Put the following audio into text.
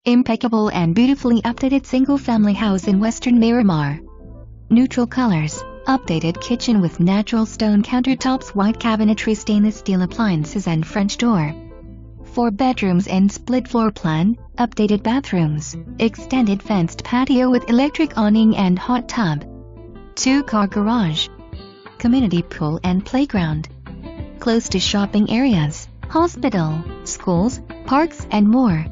Impeccable and beautifully updated single-family house in Western Miramar. Neutral colors, updated kitchen with natural stone countertops, white cabinetry, stainless steel appliances and French door. 4 bedrooms and split floor plan, updated bathrooms, extended fenced patio with electric awning and hot tub. 2-car garage. Community pool and playground. Close to shopping areas, hospital, schools, parks and more.